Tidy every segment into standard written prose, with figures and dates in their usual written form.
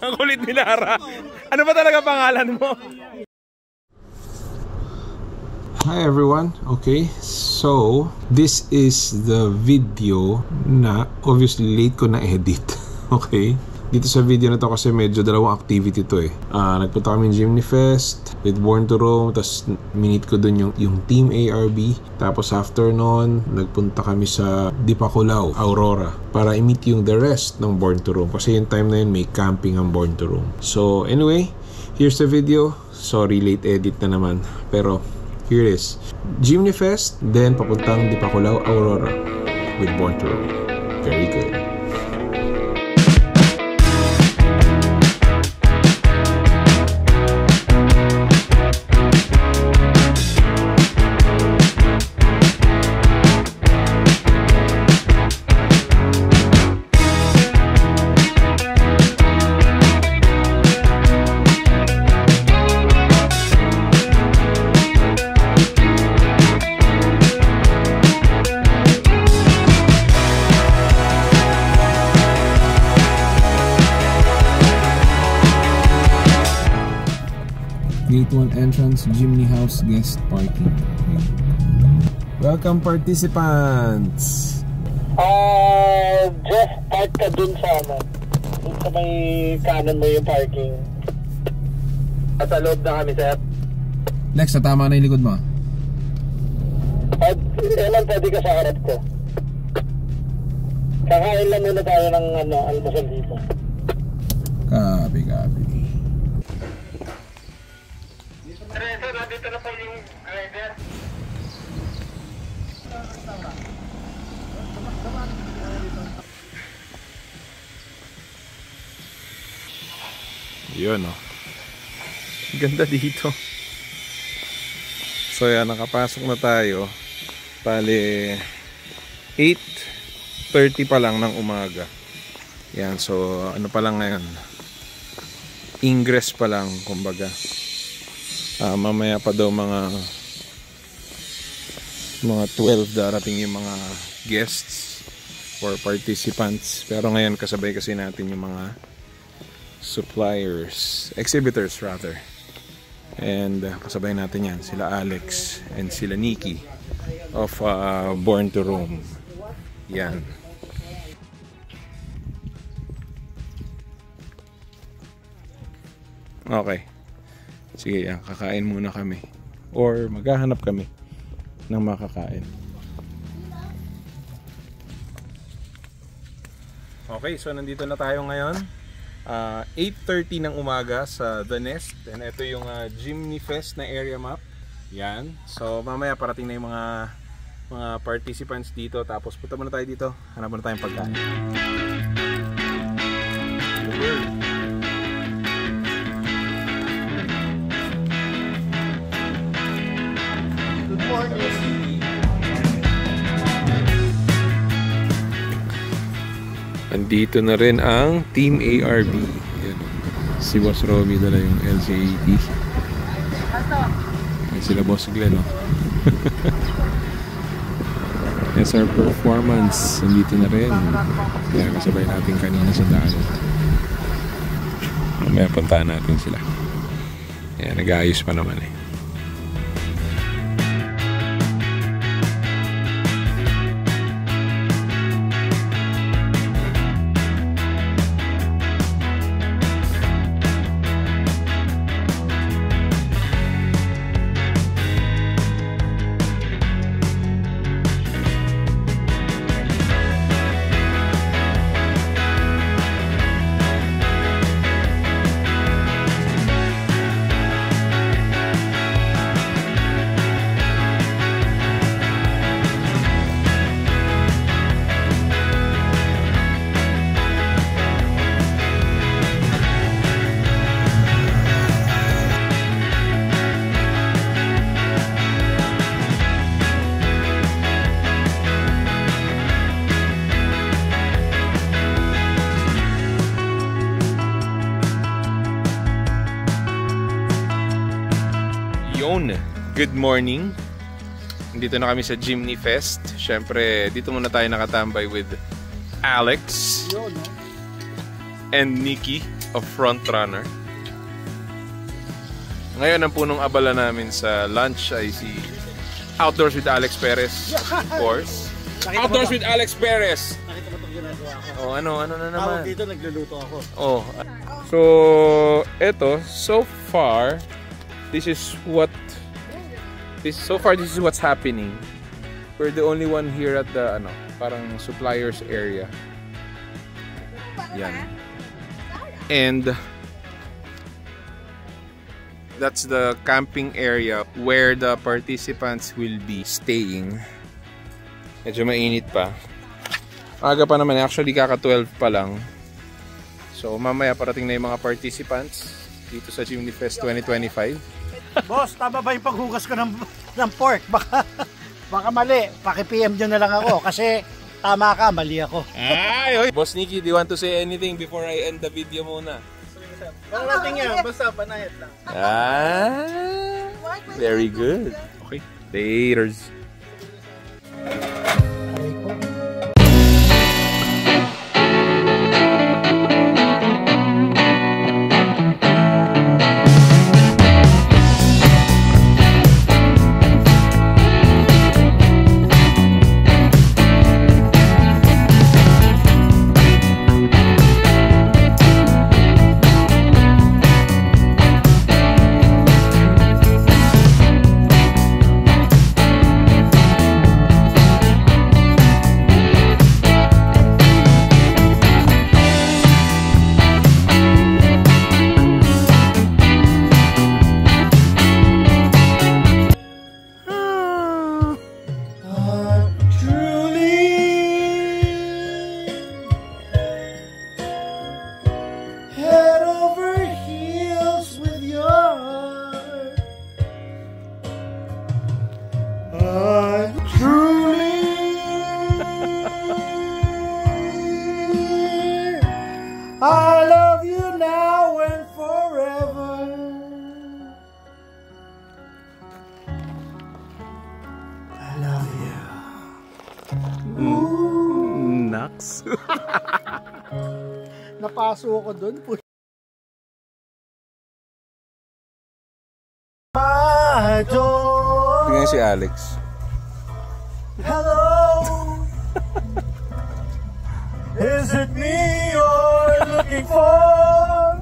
Ang kulit ni Lara. Ano ba talaga pangalan mo? Hi everyone. Okay, so this is the video na obviously late ko na edit. Okay, dito sa video na to kasi medyo dalawang activity to eh. Nagpunta kami Jimny Fest with Born to Roam, tapos minute ko dun yung Team ARB. Tapos after nun, nagpunta kami sa Dipakulaw, Aurora, para i-meet yung the rest ng Born to Roam. Kasi yung time na yun may camping ang Born to Roam. So anyway, here's the video. Sorry, late edit na naman, pero here it is. Jimny Fest, then papuntang Dipakulaw, Aurora with Born to Roam. Very good. Gate 1 entrance, Jimny House guest parking. Welcome participants! Just park ka dun sa dun sa may kanan mo yung parking. Sa loob na kami, sir. Lex, tama na yung likod mo. Eman, pwede ka sa harap ko. Kakain lang muna tayo ng almusal dito. Copy. Sir, nandito na po yung rider. Yun oh. Ganda dito. So yan, nakapasok na tayo. Bale 8:30 pa lang ng umaga. Yan, so ano pa lang ngayon, ingress pa lang kumbaga. Mamaya pa daw mga 12 darating yung mga guests or participants. Pero ngayon kasabay kasi natin yung mga suppliers, exhibitors rather. And kasabay natin yan, sila Alex and sila Nikki of Born to Roam. Yan. Okay. Sige, yan, kakain muna kami. Or maghahanap kami ng makakain. Okay, so nandito na tayo ngayon. 8:30 ng umaga sa The Nest. And ito yung Jimny Fest na area map. Yan. So mamaya parating na yung mga participants dito. Tapos punta muna tayo dito. Hanap muna tayong pagkain. Good morning. Andito na rin ang Team ARB. Yan. Si Boss Romy dala yung LC80. Yan sila Boss Glenn, no? SR Performance andito na rin. Kaya kasabay natin kanina sa daan. Mamaya puntahan natin sila. Yan, nag-aayos pa naman eh. Good morning. Dito na kami sa Jimny Fest. Syempre, dito muna tayo nakatambay with Alex and Nikki. of front runner. Ngayon ang punong abala namin sa lunch ay si Outdoors with Alex Perez, of course. Outdoors with Alex Perez. Nakita mo itong ginagawa ko. Oh, ano na naman? Dito nagluluto ako. Oh. So, eto, so far this is what's happening. We're the only one here at the parang suppliers area. Yan. And that's the camping area where the participants will be staying. Medyo mainit pa. Aga pa naman, actually kaka-12 pa lang. So mamaya parating na yung mga participants dito sa Jimny Fest 2025. Boss, tama ba yung paghugas ko ng pork? Baka mali. Paki-PM nyo na lang ako kasi tama ka, mali ako. Ay, Boss Nicky, do you want to say anything before I end the video muna? Parating yan, basta panayat lang. Very good. Okay, laters. I love you now and forever. I love you. Naks. Napaso ako doon. My door. Tingnan si Alex. Hello. Is it me you're looking for?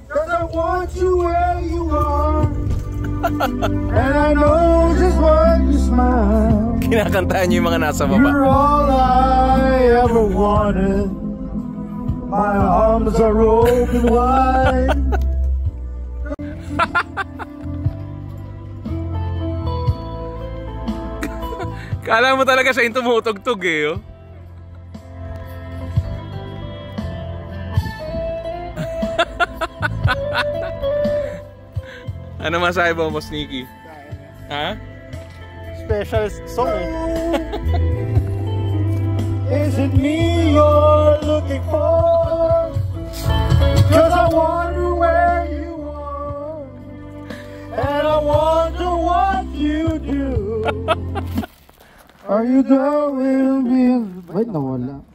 'Cause I want you where you are. And I know just what you smile. Kinakantahan niyo yung mga nasa baba. You're all I ever wanted. My arms are open wide. Kala mo talaga siya yung tumutugtog eh, oh. Ano masahe mo, Boss Nicky? Ha? Special song eh. Is it me you're looking for? 'Cause I wonder where you are. And I wonder what you do. Are you there with me? Wait, nawala.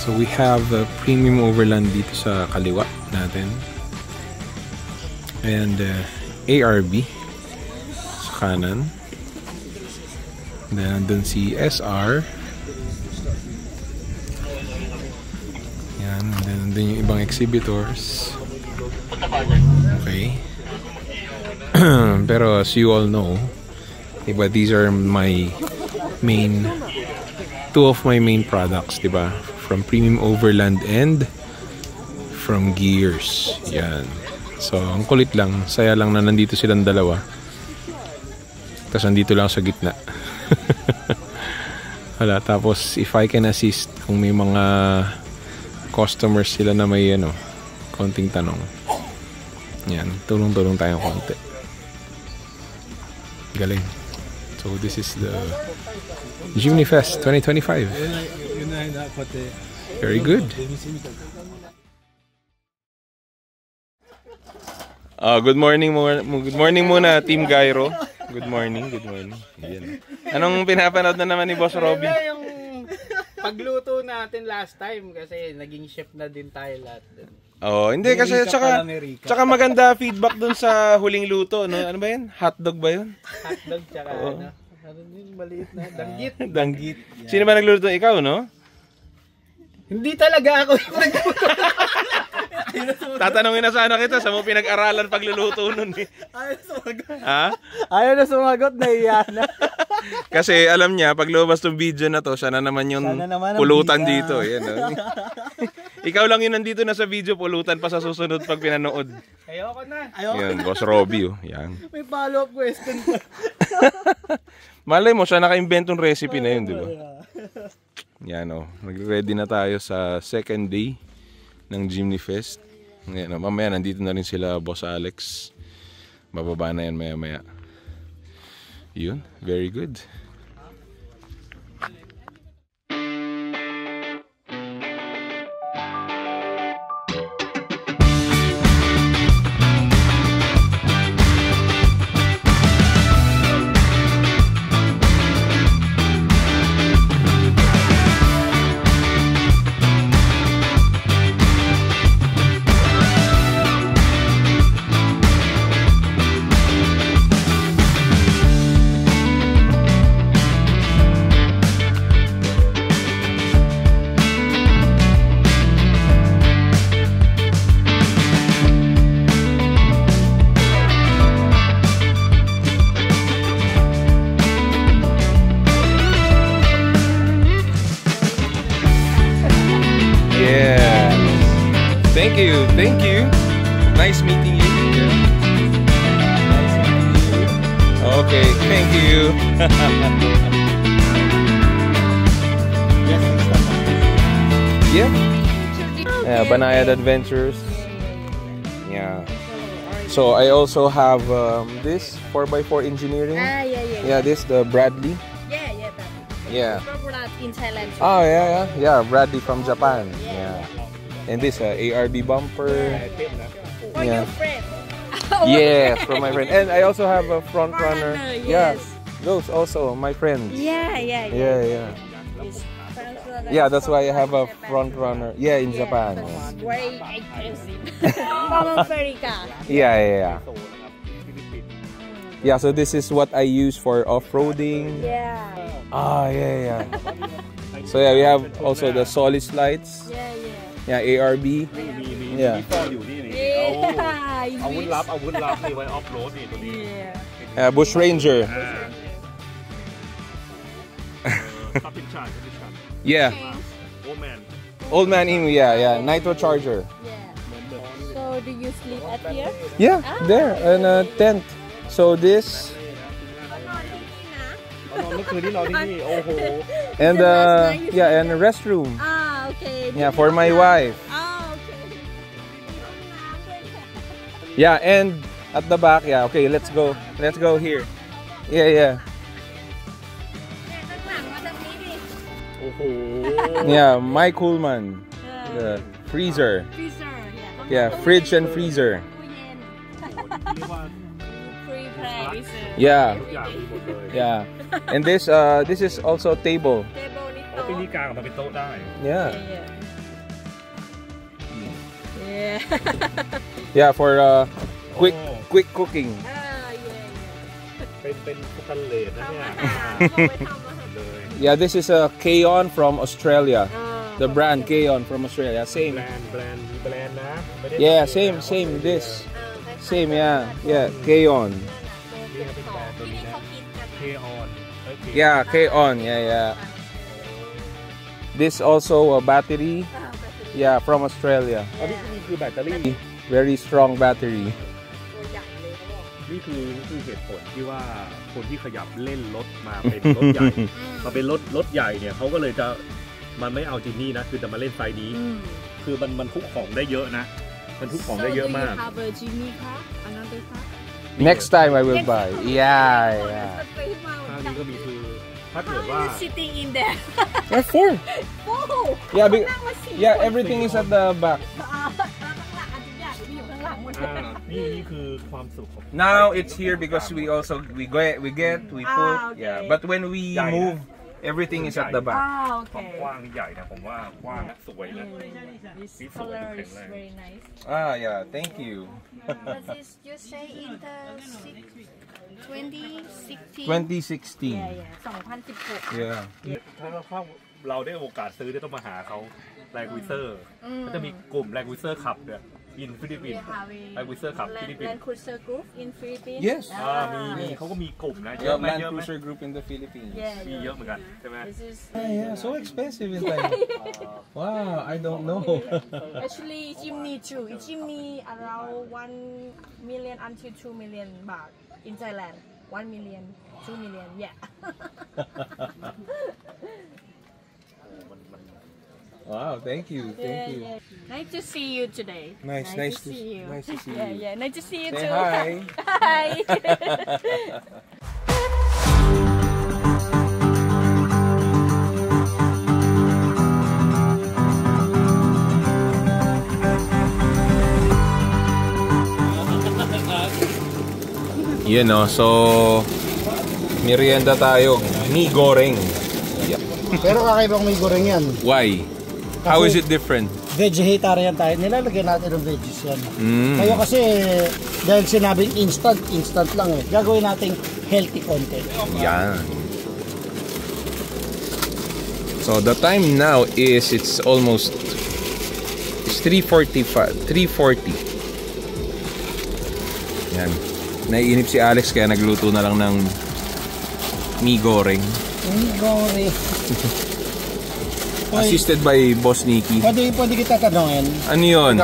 So we have Premium Overland dito sa kaliwa natin. And ARB sa kanan. And then nandun si SR. Yan. And then nandun yung ibang exhibitors. Okay. Pero as you all know, diba, these are my main, two of my main products, diba? From Premium Overland and from Gears. Yan. So, ang kulit lang, saya lang na nandito silang dalawa. Tapos nandito lang sa gitna. Wala, tapos if I can assist kung may mga customers sila na may konting tanong. Yan, tulong-tulong tayong konti. Galing. So this is the Jimny Fest 2025. Very good. Good morning muna Team Gyro. Good morning. Yan. Anong pinapanood na naman ni Boss Robby? Yung pagluto natin last time kasi naging chef na din tayo lahat dun. Oh, hindi kasi tsaka maganda feedback dun sa huling luto, no? Ano ba 'yan? Hotdog ba 'yun? Hotdog tsaka ano yung maliit na danggit. Danggit. Sino ba nagluto? Ikaw, no? Hindi talaga ako yung nagluto. Tatanungin na sana kita sa mo pinag-aralan pagluluto nun eh. Ayaw na sumagot. Ha? Ayaw na sumagot, nahiya na. Kasi alam niya, pag lumabas tong video na to, siya na naman yung pulutan dito. Yan, no? Ikaw lang yun nandito na sa video, pulutan pa sa susunod pag pinanood. Ayoko na. Yan, Boss Robby. Yan. May follow-up question. Malay mo, siya naka-inventong recipe na yun, di ba? Yan, o. Nag-ready na tayo sa second day ng Jimny Fest. Yan, mamaya nandito na rin sila Boss Alex. Bababa na yan maya-maya. Yun, very good. Thank you. Nice meeting you. Yeah. Nice meeting you. Okay, thank you. Yeah, Banayad Adventures. Yeah. So I also have this 4x4 engineering. Yeah, this the Bradley. Yeah. In Thailand. Oh yeah, Bradley from Japan. Yeah. And this ARB bumper. For your friend. Yes, from my friend. And I also have a front runner. Yes. Yeah, those also my friends. Yeah. Yeah, that's why I have a front runner. Yeah, in Japan. Very expensive. From America. Yeah. Yeah, so this is what I use for off-roading. Yeah. Yeah. So yeah, we have also the solid slides. Yeah, ARB. Yeah. Bush Ranger. Yeah. Old man in, yeah. Nitro Charger. So do you sleep at here? Yeah, there in a tent. So this. And and a restroom. Okay. Yeah, for my wife. Okay. Yeah, and at the back, yeah. Okay, let's go. Let's go here. Yeah. Yeah, Mike Coolman. The freezer. Yeah, fridge and freezer. Yeah. And this is also table. Yeah. Yeah. Yeah, for quick cooking. Yeah. เป็นสแตนเลสนะเนี่ย Yeah, this is a K-On from Australia. The brand K-On from Australia. แบ Same. รนด์มีแบรนด์นะไม่ได้ Yeah, same. This. Same, yeah. K-On. นี่เป็นแบรนด์ตัวนี้นะ K on Yeah, K-On. Yeah. This also a battery. Yeah, from Australia. อันนี้คือแบตเตอรี่ Very strong battery. นี่คือเหตุผลที่ว่าคนที่ขยับเล่นรถมาเป็นรถใหญ่ มาเป็นรถใหญ่เนี่ยเขาก็เลยจะมันไม่เอาจินนี่นะคือจะมาเล่นไซส์นี้ คือมันทุกของได้เยอะนะ มันทุกของได้เยอะมาก So do you have a Jimmy car? Another car? Next time I will buy. Yeah. ข้างนี้ก็มีคือถ้าเกิดว่า How are you sitting in there? What for? Oh! Yeah, everything is at the back. นี่คือความสุขของ Now it's here because we put. okay. Yeah, but when we move, everything is at the back. Ah, ความ okay. กว้างนี่ใหญ่นะผมว่ากว้างและสวยเลย This This color one is is very nice. Yeah, thank you. What is you say in the 2016? 2016. Yeah. 2016. Yeah. ถ้าเราได้โอกาสซื้อได้ต้องมาหาเขาแรงวิเซอร์เขาจะมีกลุ่มแรงวิเซอร์ขับเนี่ยอินฟิลิปปินส์แรงวิเซอร์ขับฟิลิปปินส์ Land Cruiser Group in Philippines? Yes. มีเขาก็มีกลุ่มนะเย Yeah, อะไหม Land เยอะไหม Cruiser Group in the Philippines. Yeah. มีเยอะเหมือนกันใช่ไหม This is Yeah, so expensive in Thailand. Wow, I don't know. actually Jimny too. Jimny around 1 million until 2 million baht in Thailand. 1 million, 2 million, yeah. Wow, thank you. Yeah. Nice to see you today. Nice to see you. nice to see Yeah, you. yeah. Nice to see you Say too. hi. Hi. Yun no, so merienda tayo. Mi goreng. Pero kakaibang may goreng yan. Why? How is it different? Vegetarian tayo. Nilalagyan natin ng veggies yan. Kayo kasi, dahil sinabing instant lang eh. Gagawin natin healthy content. Yan. So the time now is it's almost 3:45, 3:40. Yan. Naiinip si Alex kaya nagluto na lang ng mi goreng. Mi goreng. Assisted by Boss Nicky. Pwede kita tanongin. Ano yun?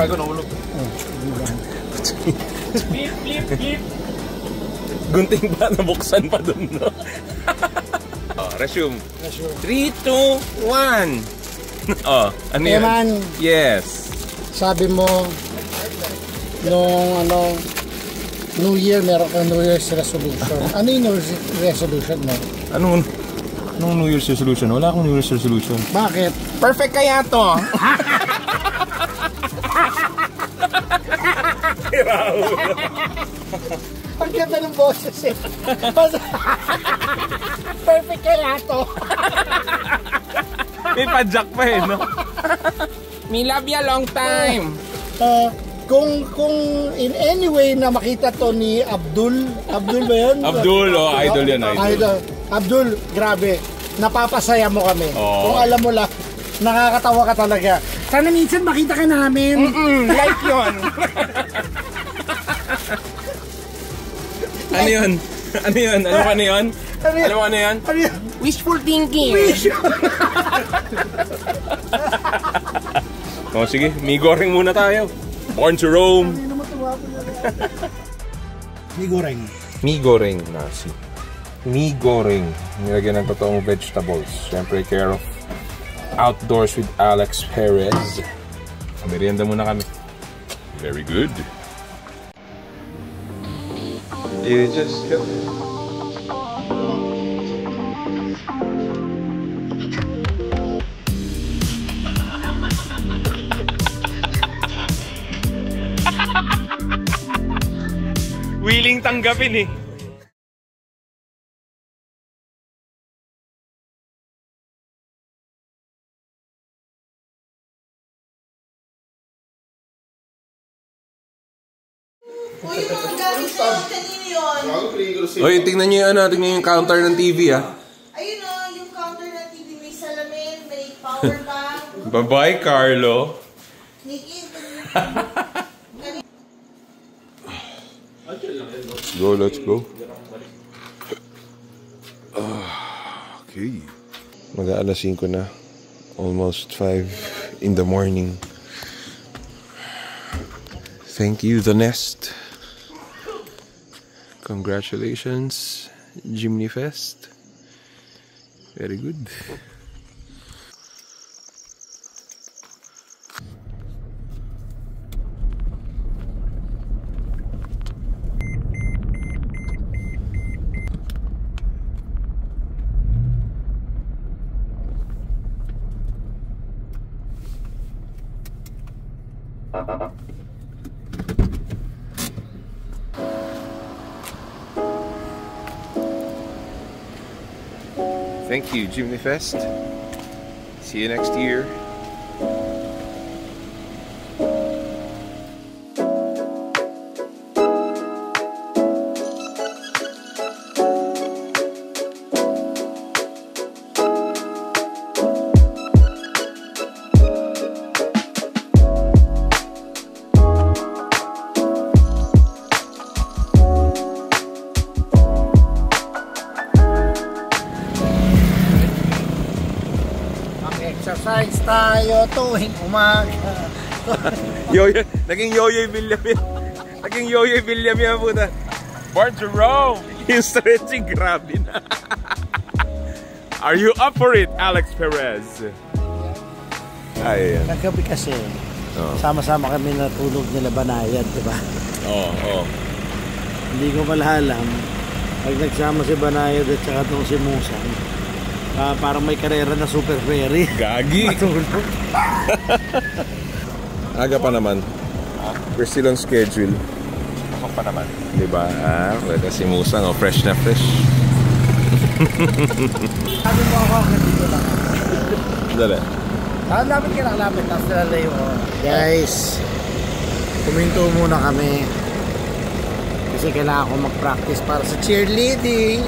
Gunting ba? Nabuksan pa dun, no? Resume. 3, 2, 1. Oh, ano yun? Man, Yes. sabi mo, nung New Year, meron kang New Year's resolution. Ano yung New Year's resolution mo? Anong New Year's resolution? Wala akong New Year's resolution. Bakit? Perfect kaya to. Ang ganda ng boses eh. Perfect kaya to. May padjak pa eh, no? Me love you long time. Kung in any way na makita to ni Abdul ba yun? Abdul, oh, idol yan, idol. Abdul, grabe. Napapasaya mo kami. Oh. Kung alam mo lang, nakakatawa ka talaga. Sana minsan makita ka namin. Like yun. Ano yun? Ano yun? Ano ka na yun? Alam mo ano yun? Ano yun? Wishful thinking. Oh, sige, mi goreng muna tayo. Born to roam. Mi goreng. Mi goreng nasi. Mi goreng. Nilagyan ng totoong vegetables. Siyempre, care of Outdoors with Alex Perez. Merienda muna kami. Very good. You just go. Willing tanggapin eh. Uy, yung mga gamit na yun, kanino yun? Oy, tingnan niyo yung tingnan niyo yung counter ng TV ah. Ayun o, yung counter ng TV, may salamin, may power bank. Bye-bye, Carlo. Nikki, Let's go. Okay. Mag-aalas 5 na. Almost 5 in the morning. Thank you, The Nest. Congratulations, Jimny Fest. Very good. Thank you, Jimny Fest. See you next year. Exercise tayo tuwing umaga. Yoyoy, naging Yoyoy William yan. Naging Yoyoy William yan, puta. Born to roam. Yung stretching, grabe na. Are you up for it, Alex Perez? Ay, yan. Kagabi kasi, sama-sama kami natulog nila Banayad, di ba? Oo. Hindi ko pala alam, pag nagsama si Banayad at saka itong si Musang, parang may karera na super ferry. Gagi. Matulog. Aga pa naman. We're still on schedule. Ako pa naman. Diba? Pwede si Musang, fresh na fresh. Sabi mo ako, dito lang. Dali. Lapit ka lang, lapit. Tapos nalalayo ko. Guys, kuminto muna kami. Kasi kailangan ko mag-practice para sa cheerleading.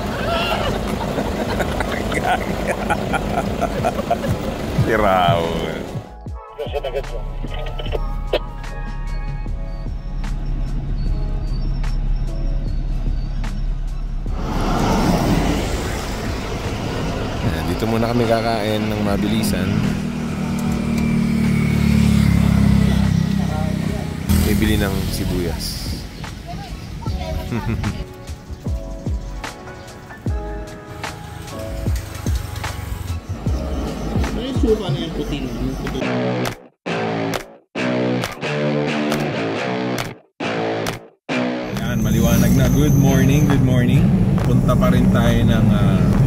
Si Raul. Dito muna kami kakain ng mabilisan. Bibili ng sibuyas. Suka na yung puting. Yan, maliwanag na. Good morning, good morning. Punta pa rin tayo ng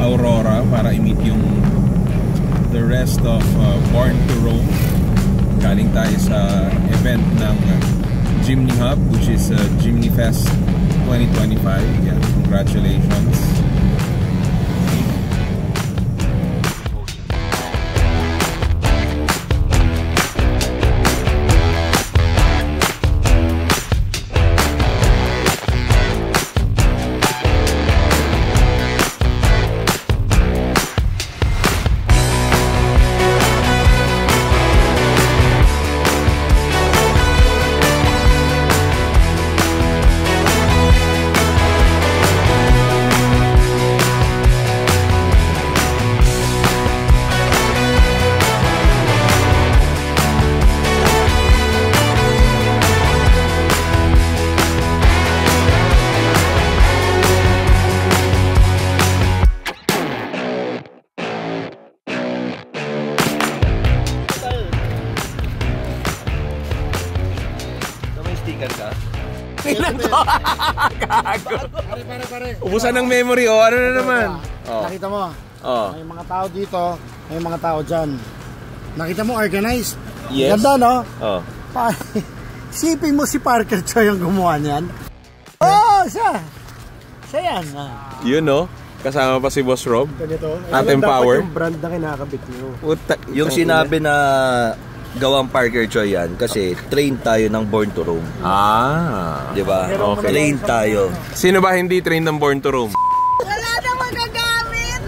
Aurora para i-meet yung the rest of Born to Roam. Galing tayo sa event ng Jimny Hub, which is Jimny Fest 2025. Yeah, congratulations. Pare. Ubusan ng memory, ano na naman? Nakita mo, may mga tao dito, may mga tao dyan. Nakita mo, organized. Yes. Ganda, no? Sipin mo si Parker Choi yung gumawa niyan. Siya yan. Yun, no? Kasama pa si Boss Rob. Ganito. Atem Power. Yung brand na kinakabit niyo. Yung sinabi na gawang Parker Choi yan kasi train tayo ng Born to Roam. Ah. Diba? Okay. Train tayo. Sino ba hindi trained ng Born to Roam? Wala na magagamit!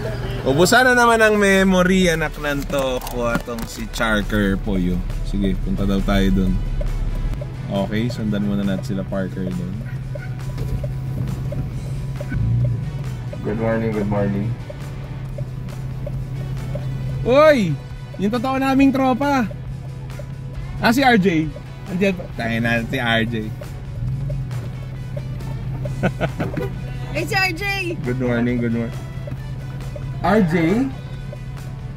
Ubusan na naman ang memory, anak nanto. Kuha tong si Charker Poyo. Sige, punta daw tayo dun. Okay, sundan muna natin sila Parker dun. Good morning, good morning. Uy! Yung totoo naming tropa. Ah, si RJ. Andiyan pa. Tayo na si RJ. Hey, si RJ! Good morning, good morning. RJ?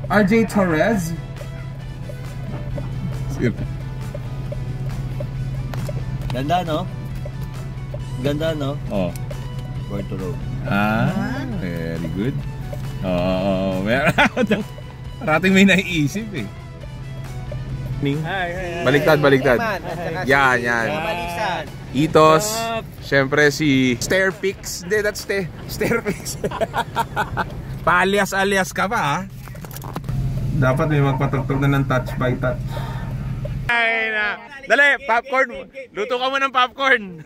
RJ Torres? Ganda, no? Ganda, no? Oh. Born to Roam. Ah, very good. Oh, meron ako. Parating may naiisip eh. Baliktad. Yan. Itos. Siyempre si Stairpix. Hindi, that's Stairpix. Paalias-alias ka pa ha? Dapat may magpatugtog na ng touch by touch. Ay na. Dali, popcorn. Luto ka mo ng popcorn.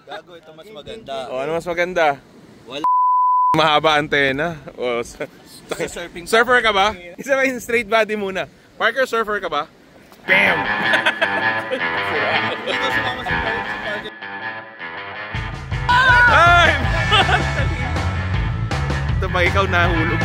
Gago, ito mas maganda. O, ano mas maganda? Wala. Mahaba antena. O, surfer ka ba? Isa ba yung straight body muna? Parker, surfer ka ba? Bam! Ay! Ito ba ikaw nahulog?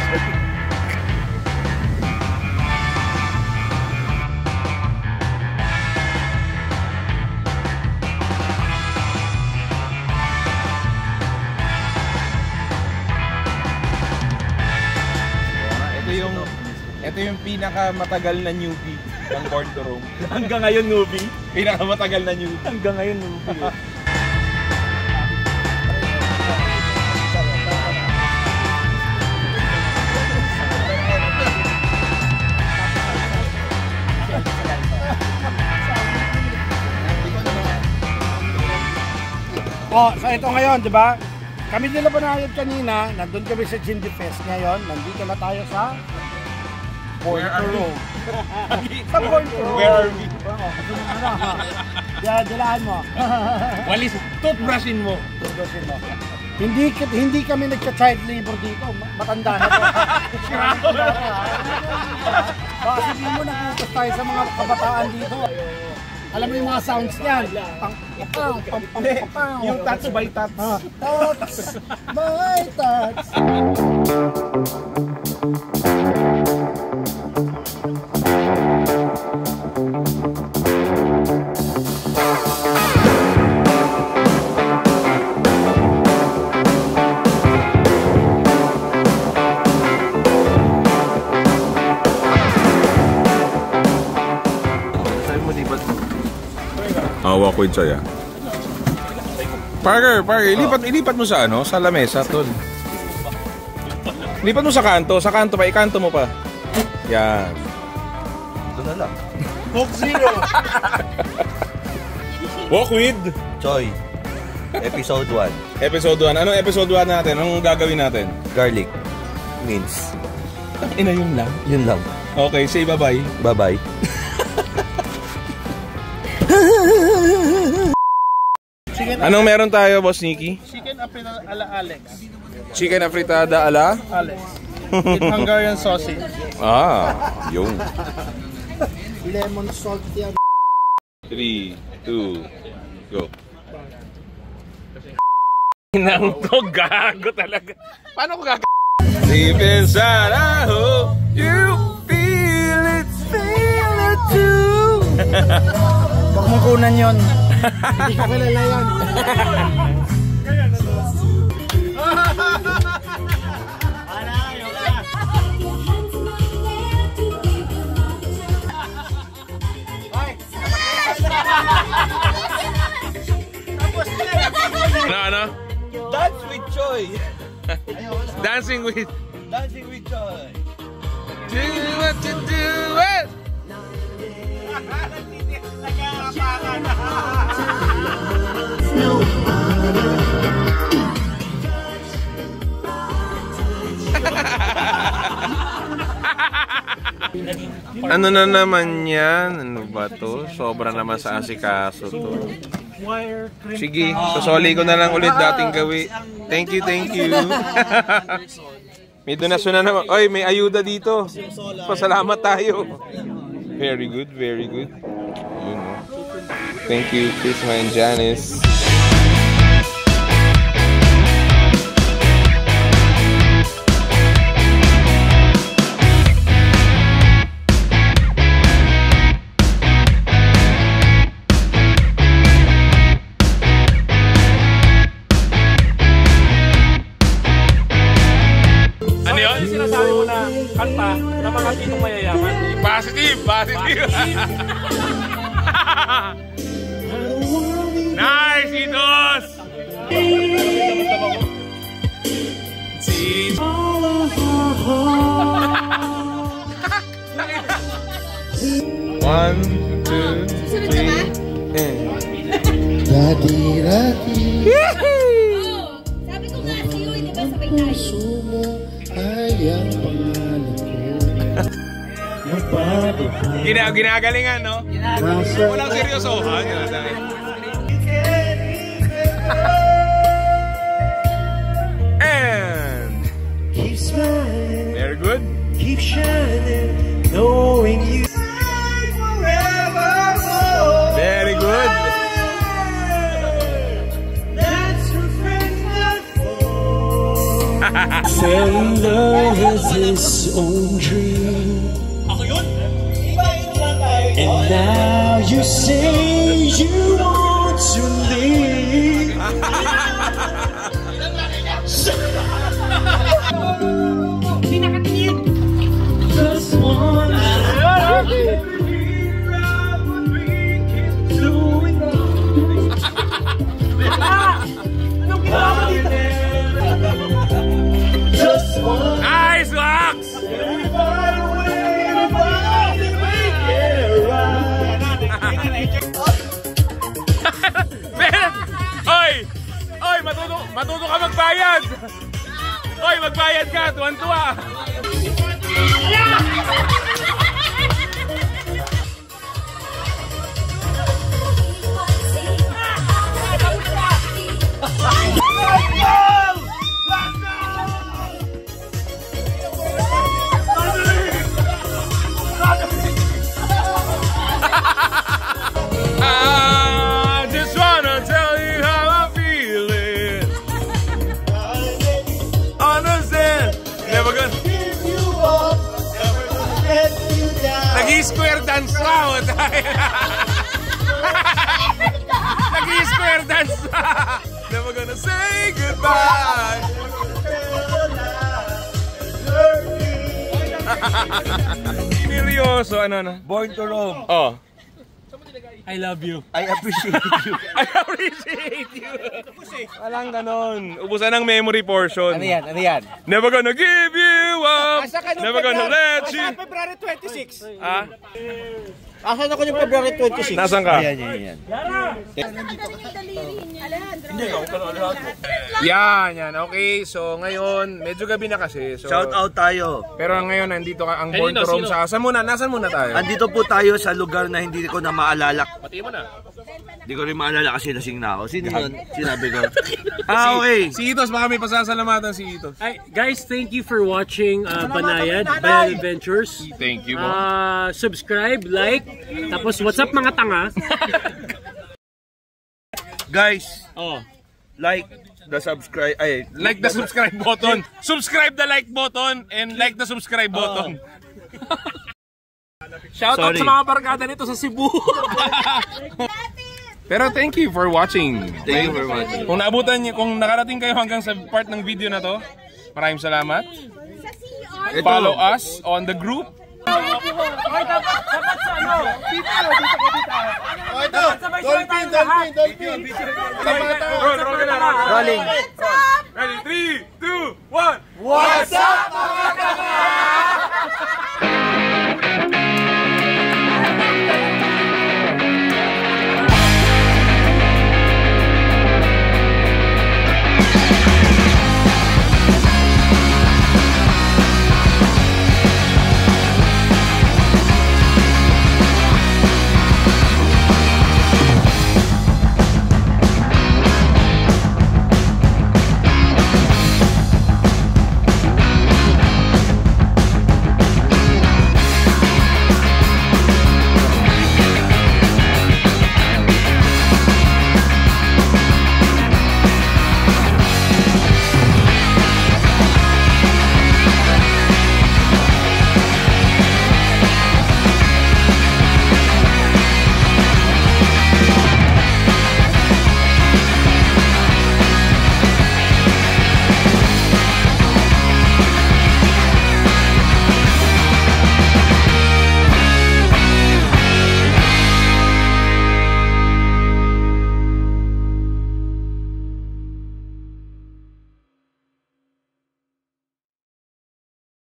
Ito yung pinakamatagal na newbie ng Born to Roam. Hanggang ngayon, newbie. Pinakamatagal na newbie. Hanggang ngayon, newbie. Oh, so ito ngayon, di ba? Kami nila banayad kanina, nandun kami sa Jimmy Fest. Ngayon, nandito na tayo sa Born to Roam. Sa Born to Roam. Where are we? Dilaan mo. Walis, toothbrushin mo. Toothbrushin mo. Hindi kami nagka-child labor dito. Matanda na to. Baka sabihin mo, nagutos tayo sa mga kabataan dito. Alam mo yung mga sounds niyan? Yung touch by touch. Touch by touch. Hawak ko siya. Parker, ilipat mo sa ano, sa lamesa, tol. Lipat mo sa kanto pa, ikanto mo pa. Yan. Ito na lang. Coke Zero. Walk with Choi. Episode 1. Episode 1. Anong episode 1 natin? Anong gagawin natin? Garlic. Mince. Ina yun lang. Yun lang. Okay, say bye-bye. Bye-bye. Anong meron tayo, Boss Nicky? Chicken afritada ala Alex. Chicken afritada ala? Alex. With Hungarian sausage. Ah, yung. Lemon salt yan. 3, 2, go. Nang to, gago talaga. Paano ko gago? Deep inside, I hope you feel it too. Baka makunan yun. Hindi ko kilala yan. Ano? Dance with Choi. Dancing with Choi. Do what you do it. Ano na naman yan? Ano ba to? Sobra naman sa asikaso to. Sige, sasoli ko na lang ulit dating gawi. Thank you, thank you. May donasyon na naman. Oy, may ayuda dito. Pasalamat tayo. Very good, very good. You know. Thank you, Prisma and Janice. Kanta na mga tinong mayayaman. Positive, positive. Nice, Itos! One, two, three, and... Dati-dati. Sabi ko nga sa'yo, di ba sabay tayo? Ay, ang pangalan ko. Ginagalingan, no? Walang seryosohan. And... Keep smiling, Very good. keep shining, knowing you forevermore. Very good. That's what friends are for. Fell in love with his own dream. And now you say you want to leave. Just one Nice, Wax! Oy! Oy, matuto ka magbayad! Oy, magbayad ka! Tuwan-tuwa! I just wanna tell you how I feel it. Understand? Never gonna give you up, never gonna let you down. Nag-i-square dance now. Nag-i-square dance na. Never gonna say goodbye. Seryoso, ano na? Born to roam. Oh. I love you. I appreciate you. I appreciate you. Walang ganon. Ubusan ng memory portion. Ano yan? Ano yan? Never gonna give you up. Never gonna let you. Asa February 26? Ah? Asan ako yung February 26? Nasaan ka? Yan. Yan. Okay, so ngayon, medyo gabi na kasi. So, Shout out tayo. pero ngayon, nandito ka, ang Born to Roam sa... Nasaan muna tayo? Andito po tayo sa lugar na hindi ko na maalala. Pati mo na. Hindi ko rin maalala kasi lasing na ako. Sino yun? Sinabi ko. Okay. Si Itos, baka may pasasalamatan si Itos. Hi, guys, thank you for watching Banayad Adventures. Thank you. Subscribe, like, tapos what's up mga tanga? Guys, Like the subscribe button. Subscribe the like button and like the subscribe button. Shout out sa mga barkada nito sa Cebu. Pero thank you for watching. Thank you for watching. Kung nakarating kayo hanggang sa part ng video na to, maraming salamat. Ito. Follow us on the group. Rolling. Ready, 3, 2, 1. What's up, mga kaka?